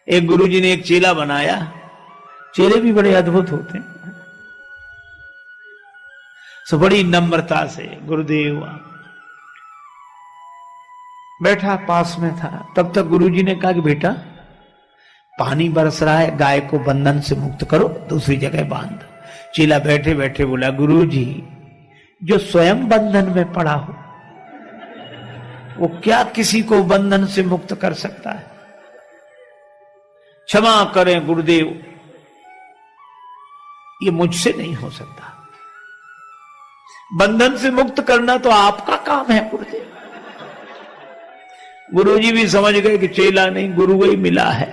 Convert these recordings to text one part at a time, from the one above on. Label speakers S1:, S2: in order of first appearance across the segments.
S1: एक गुरुजी ने एक चेला बनाया। चेले भी बड़े अद्भुत होते हैं। सो बड़ी नम्रता से गुरुदेव बैठा पास में था। तब तक गुरुजी ने कहा कि बेटा पानी बरस रहा है, गाय को बंधन से मुक्त करो, दूसरी जगह बांध। चेला बैठे बैठे बोला, गुरुजी जो स्वयं बंधन में पड़ा हो वो क्या किसी को बंधन से मुक्त कर सकता है? क्षमा करें गुरुदेव, ये मुझसे नहीं हो सकता। बंधन से मुक्त करना तो आपका काम है गुरुदेव। गुरुजी भी समझ गए कि चेला नहीं गुरु ही मिला है।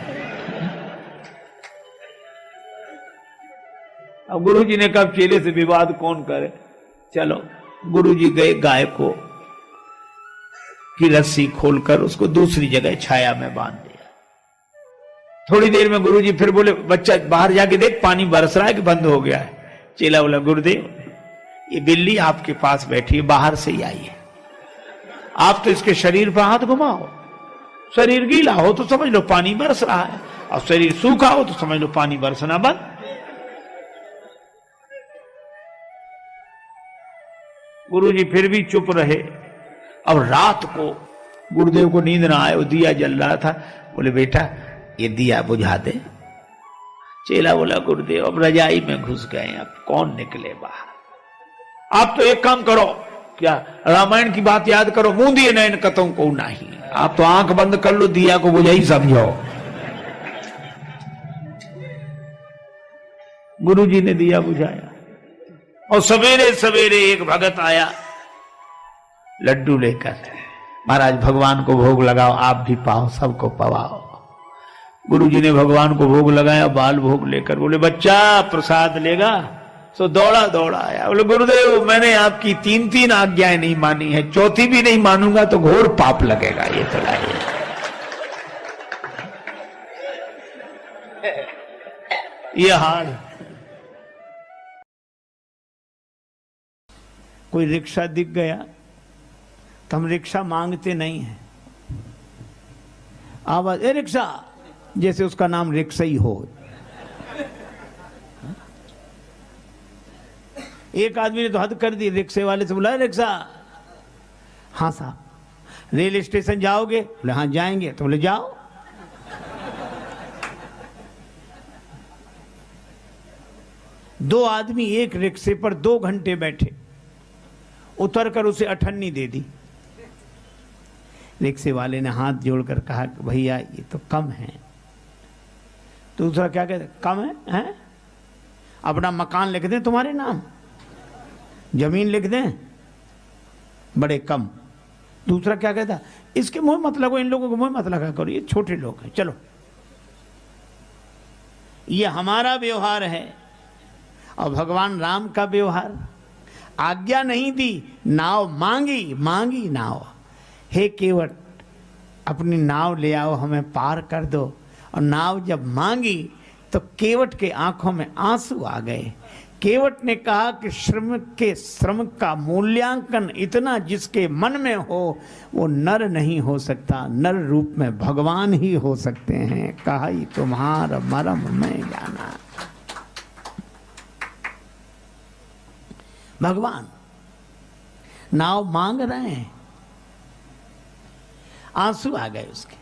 S1: अब गुरुजी ने कहा चेले से विवाद कौन करे, चलो। गुरुजी गए, गाय को की रस्सी खोलकर उसको दूसरी जगह छाया में बांध दिया। थोड़ी देर में गुरुजी फिर बोले, बच्चा बाहर जाके देख पानी बरस रहा है कि बंद हो गया है। चेला बोला, गुरुदेव ये बिल्ली आपके पास बैठी है, बाहर से ही आई है। आप तो इसके शरीर पर हाथ घुमाओ, शरीर गीला हो तो समझ लो पानी बरस रहा है, और शरीर सूखा हो तो समझ लो पानी बरसना बंद। गुरुजी फिर भी चुप रहे। अब रात को गुरुदेव को नींद ना आए, वो दिया जल रहा था। बोले, बेटा ये दिया बुझा दे। चेला बोला, गुरुदेव अब रजाई में घुस गए, अब कौन निकले बाहर। आप तो एक काम करो, क्या रामायण की बात याद करो, मुंह दिए नैन कतों को नहीं। आप तो आंख बंद कर लो, दिया को बुझा ही समझो। गुरुजी ने दिया बुझाया और सवेरे सवेरे एक भगत आया लड्डू लेकर, महाराज भगवान को भोग लगाओ, आप भी पाओ, सबको पवाओ। गुरुजी ने भगवान को भोग लगाया, बाल भोग लेकर बोले, बच्चा प्रसाद लेगा? सो दौड़ा दौड़ा आया। बोले, गुरुदेव मैंने आपकी तीन तीन आज्ञाएं नहीं मानी है, चौथी भी नहीं मानूंगा तो घोर पाप लगेगा। ये तो लाइए। ये हाल। कोई रिक्शा दिख गया तो हम रिक्शा मांगते नहीं है, आवाज, ए रिक्शा, जैसे उसका नाम रिक्शा ही हो। एक आदमी ने तो हद कर दी, रिक्शे वाले से बोला, रिक्शा? हाँ साहब। रेल स्टेशन जाओगे? बोले हाँ जाएंगे। तो बोले जाओ। दो आदमी एक रिक्शे पर 2 घंटे बैठे, उतरकर उसे अठन्नी दे दी। रिक्शे वाले ने हाथ जोड़कर कहा, भैया ये तो कम है। दूसरा क्या कहते, कम है? अपना मकान लिख दें तुम्हारे नाम, जमीन लिख दें, बड़े कम। दूसरा क्या कहता, इसके मुंह मत लगो, इन लोगों को मुंह मत लगा करो, ये छोटे लोग हैं, चलो। ये हमारा व्यवहार है और भगवान राम का व्यवहार। आज्ञा नहीं दी, नाव मांगी, मांगी नाव। हे केवट अपनी नाव ले आओ, हमें पार कर दो। और नाव जब मांगी तो केवट के आंखों में आंसू आ गए। केवट ने कहा कि श्रम का मूल्यांकन इतना जिसके मन में हो वो नर नहीं हो सकता, नर रूप में भगवान ही हो सकते हैं। कहा ही तुम्हारा मरम मैं जाना। भगवान नाव मांग रहे हैं, आंसू आ गए उसके।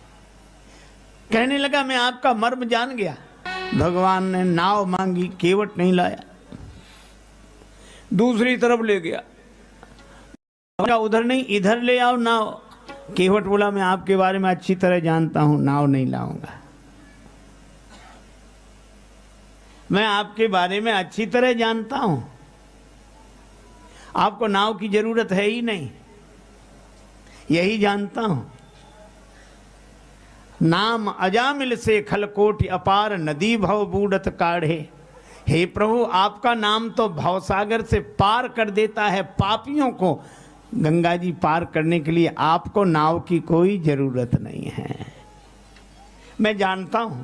S1: कहने लगा मैं आपका मर्म जान गया। भगवान ने नाव मांगी, केवट नहीं लाया, दूसरी तरफ ले गया। उधर नहीं, इधर ले आओ नाव। केवट बोला मैं आपके बारे में अच्छी तरह जानता हूं, नाव नहीं लाऊंगा। मैं आपके बारे में अच्छी तरह जानता हूं, आपको नाव की जरूरत है ही नहीं, यही जानता हूं। नाम अजामिल से खलकोट अपार नदी भव बूढ़त काढ़े। हे प्रभु आपका नाम तो भवसागर से पार कर देता है पापियों को। गंगा जी पार करने के लिए आपको नाव की कोई जरूरत नहीं है, मैं जानता हूं।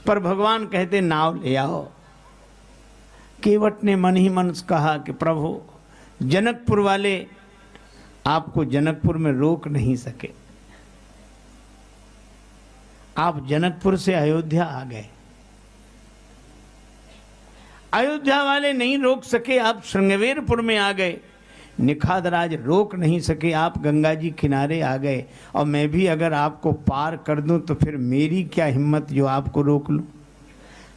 S1: पर भगवान कहते नाव ले आओ। केवट ने मन ही मन कहा कि प्रभु जनकपुर वाले आपको जनकपुर में रोक नहीं सके, आप जनकपुर से अयोध्या आ गए। अयोध्या वाले नहीं रोक सके, आप श्रृंगवेरपुर में आ गए। निखादराज रोक नहीं सके, आप गंगा जी किनारे आ गए। और मैं भी अगर आपको पार कर दूं तो फिर मेरी क्या हिम्मत जो आपको रोक लूं।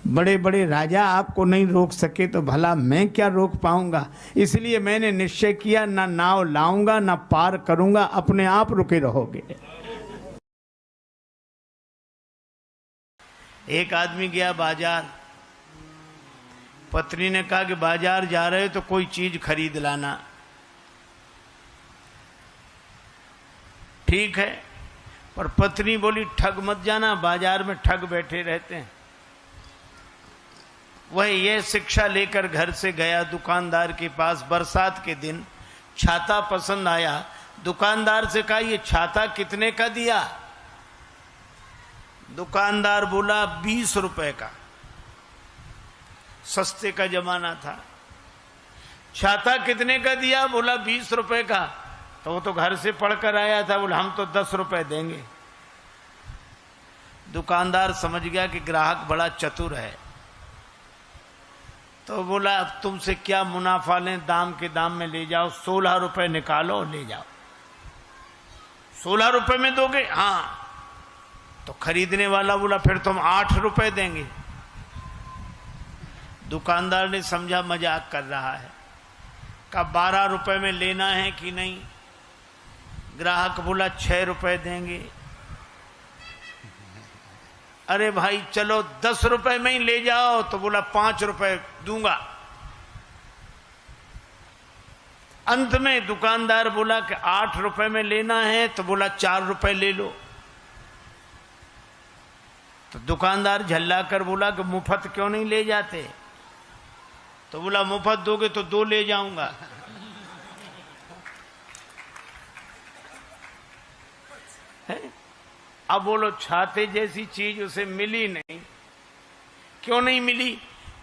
S1: बड़े बड़े राजा आपको नहीं रोक सके तो भला मैं क्या रोक पाऊंगा। इसलिए मैंने निश्चय किया, ना नाव लाऊंगा ना पार करूंगा, अपने आप रुके रहोगे। एक आदमी गया बाजार, पत्नी ने कहा कि बाजार जा रहे तो कोई चीज खरीद लाना। ठीक है, पर पत्नी बोली ठग मत जाना, बाजार में ठग बैठे रहते हैं। वह ये शिक्षा लेकर घर से गया दुकानदार के पास। बरसात के दिन छाता पसंद आया। दुकानदार से कहा ये छाता कितने का दिया? दुकानदार बोला 20 रुपए का। सस्ते का जमाना था। छाता कितने का दिया? बोला 20 रुपए का। तो वो तो घर से पढ़कर आया था, बोला हम तो 10 रुपए देंगे। दुकानदार समझ गया कि ग्राहक बड़ा चतुर है, तो बोला अब तुमसे क्या मुनाफा लें, दाम के दाम में ले जाओ, 16 रुपए निकालो और ले जाओ। 16 रुपए में दोगे? हाँ। तो खरीदने वाला बोला फिर तुम 8 रुपए देंगे। दुकानदार ने समझा मजाक कर रहा है, कहा 12 रुपए में लेना है कि नहीं? ग्राहक बोला 6 रुपए देंगे। अरे भाई चलो 10 रुपए में ही ले जाओ, तो बोला 5 रुपए दूंगा। अंत में दुकानदार बोला कि 8 रुपए में लेना है, तो बोला 4 रुपए ले लो। तो दुकानदार झल्ला कर बोला कि मुफ्त क्यों नहीं ले जाते? तो बोला मुफ्त दोगे तो 2 ले जाऊंगा। है? अब बोलो छाते जैसी चीज उसे मिली नहीं। क्यों नहीं मिली?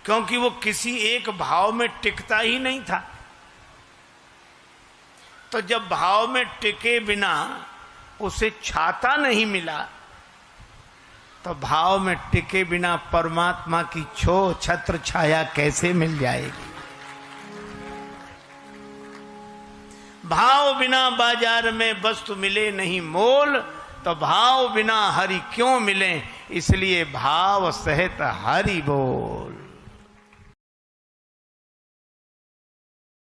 S1: क्योंकि वो किसी एक भाव में टिकता ही नहीं था। तो जब भाव में टिके बिना उसे छाता नहीं मिला, तो भाव में टिके बिना परमात्मा की छत्र छाया कैसे मिल जाएगी? भाव बिना बाजार में वस्तु मिले नहीं मोल, तो भाव बिना हरि क्यों मिले, इसलिए भाव सहित हरि बोल।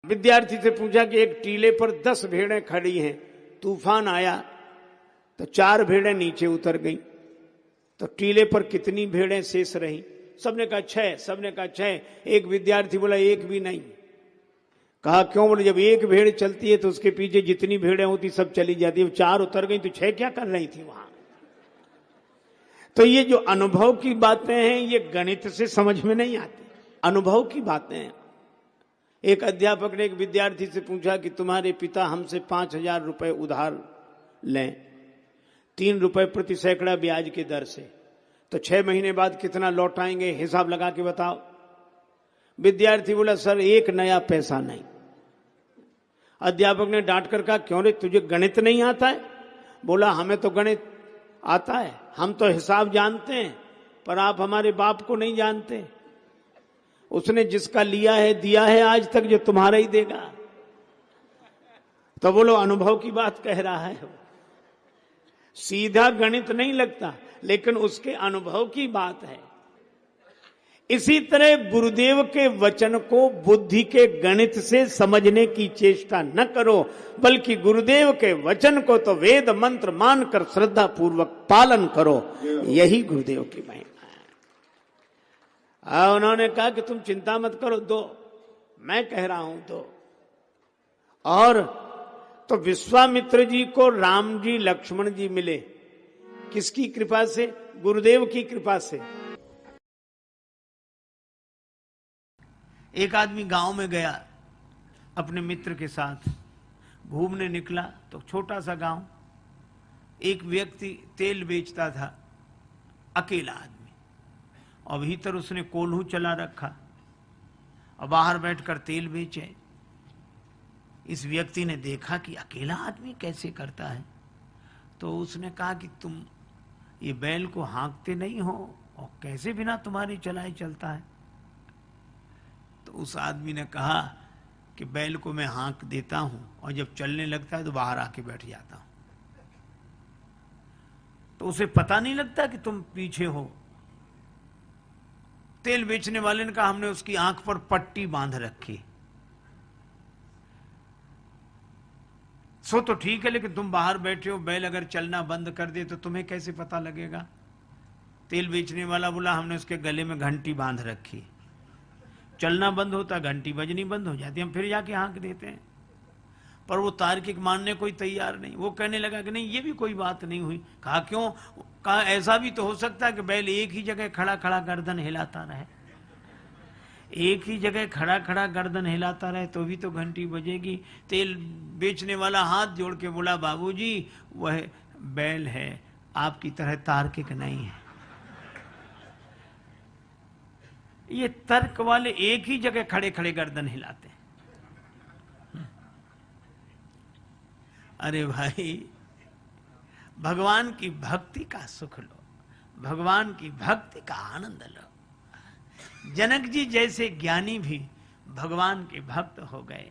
S1: विद्यार्थी से पूछा कि एक टीले पर 10 भेड़ें खड़ी हैं, तूफान आया तो 4 भेड़ें नीचे उतर गईं, तो टीले पर कितनी भेड़ें शेष रहीं? सबने कहा 6, सबने कहा 6। एक विद्यार्थी बोला एक भी नहीं। कहा क्यों? बोले जब एक भेड़ चलती है तो उसके पीछे जितनी भेड़ें होती सब चली जाती है। 4 उतर गई तो 6 क्या कर रही थी वहां? तो ये जो अनुभव की बातें हैं ये गणित से समझ में नहीं आती, अनुभव की बातें हैं। एक अध्यापक ने एक विद्यार्थी से पूछा कि तुम्हारे पिता हमसे 5,000 रुपए उधार लें 3 रुपए प्रति सैकड़ा ब्याज की दर से, तो 6 महीने बाद कितना लौटाएंगे, हिसाब लगा के बताओ। विद्यार्थी बोला सर 1 नया पैसा नहीं। अध्यापक ने डांट कर कहा क्यों रे, तुझे गणित नहीं आता है? बोला हमें तो गणित आता है, हम तो हिसाब जानते हैं, पर आप हमारे बाप को नहीं जानते। उसने जिसका लिया है दिया है आज तक, जो तुम्हारा ही देगा। तो बोलो अनुभव की बात कह रहा है। सीधा गणित नहीं लगता, लेकिन उसके अनुभव की बात है। इसी तरह गुरुदेव के वचन को बुद्धि के गणित से समझने की चेष्टा न करो, बल्कि गुरुदेव के वचन को तो वेद मंत्र मानकर श्रद्धा पूर्वक पालन करो। यही गुरुदेव की महिमा है। उन्होंने कहा कि तुम चिंता मत करो, दो, मैं कह रहा हूं दो। और तो विश्वामित्र जी को राम जी लक्ष्मण जी मिले, किसकी कृपा से? गुरुदेव की कृपा से। एक आदमी गांव में गया अपने मित्र के साथ, घूमने निकला तो छोटा सा गांव, एक व्यक्ति तेल बेचता था, अकेला आदमी, और भीतर उसने कोल्हू चला रखा और बाहर बैठकर तेल बेचे। इस व्यक्ति ने देखा कि अकेला आदमी कैसे करता है, तो उसने कहा कि तुम ये बैल को हाँकते नहीं हो और कैसे बिना तुम्हारे चलाए चलता है? तो उस आदमी ने कहा कि बैल को मैं हाँक देता हूं और जब चलने लगता है तो बाहर आके बैठ जाता हूं, तो उसे पता नहीं लगता कि तुम पीछे हो। तेल बेचने वाले ने कहा हमने उसकी आंख पर पट्टी बांध रखी। सो तो ठीक है, लेकिन तुम बाहर बैठे हो, बैल अगर चलना बंद कर दे तो तुम्हें कैसे पता लगेगा? तेल बेचने वाला बोला हमने उसके गले में घंटी बांध रखी, चलना बंद होता घंटी बजनी बंद हो जाती, हम फिर जाके हाँक देते हैं। पर वो तार्किक मानने कोई तैयार नहीं। वो कहने लगा कि नहीं ये भी कोई बात नहीं हुई। कहा क्यों? कहा ऐसा भी तो हो सकता है कि बैल एक ही जगह खड़ा खड़ा गर्दन हिलाता रहे, एक ही जगह खड़ा खड़ा गर्दन हिलाता रहे तो भी तो घंटी बजेगी। तेल बेचने वाला हाथ जोड़ के बोला बाबूजी वह बैल है, आपकी तरह तार्किक नहीं है। ये तर्क वाले एक ही जगह खड़े खड़े गर्दन हिलाते हैं। अरे भाई, भगवान की भक्ति का सुख लो, भगवान की भक्ति का आनंद लो। जनक जी जैसे ज्ञानी भी भगवान के भक्त हो गए।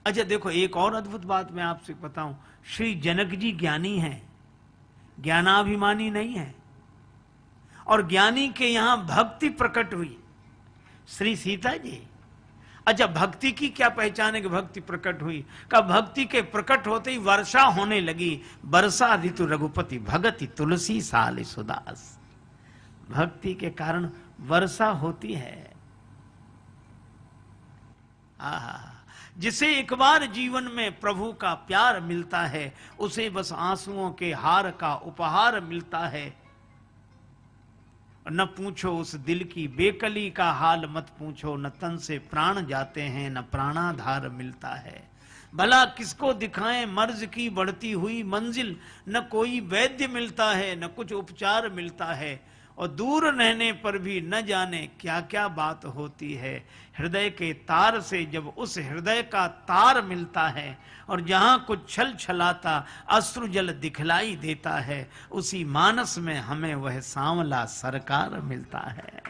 S1: अच्छा देखो, एक और अद्भुत बात मैं आपसे बताऊं। श्री जनक जी ज्ञानी हैं, ज्ञानाभिमानी नहीं है, और ज्ञानी के यहां भक्ति प्रकट हुई। श्री सीता जी, अच्छा भक्ति की क्या पहचान है कि भक्ति प्रकट हुई? का भक्ति के प्रकट होते ही वर्षा होने लगी। वर्षा ऋतु रघुपति भगति तुलसी साल सुदास। भक्ति के कारण वर्षा होती है। आहा, जिसे एक बार जीवन में प्रभु का प्यार मिलता है उसे बस आंसुओं के हार का उपहार मिलता है। न पूछो उस दिल की बेकली का हाल मत पूछो, न तन से प्राण जाते हैं न प्राणाधार मिलता है। भला किसको दिखाएं मर्ज की बढ़ती हुई मंजिल, न कोई वैद्य मिलता है न कुछ उपचार मिलता है, और दूर रहने पर भी न जाने क्या क्या बात होती है। हृदय के तार से जब उस हृदय का तार मिलता है और जहां कुछ छल छलाता अश्रु जल दिखलाई देता है, उसी मानस में हमें वह सांवला सरकार मिलता है।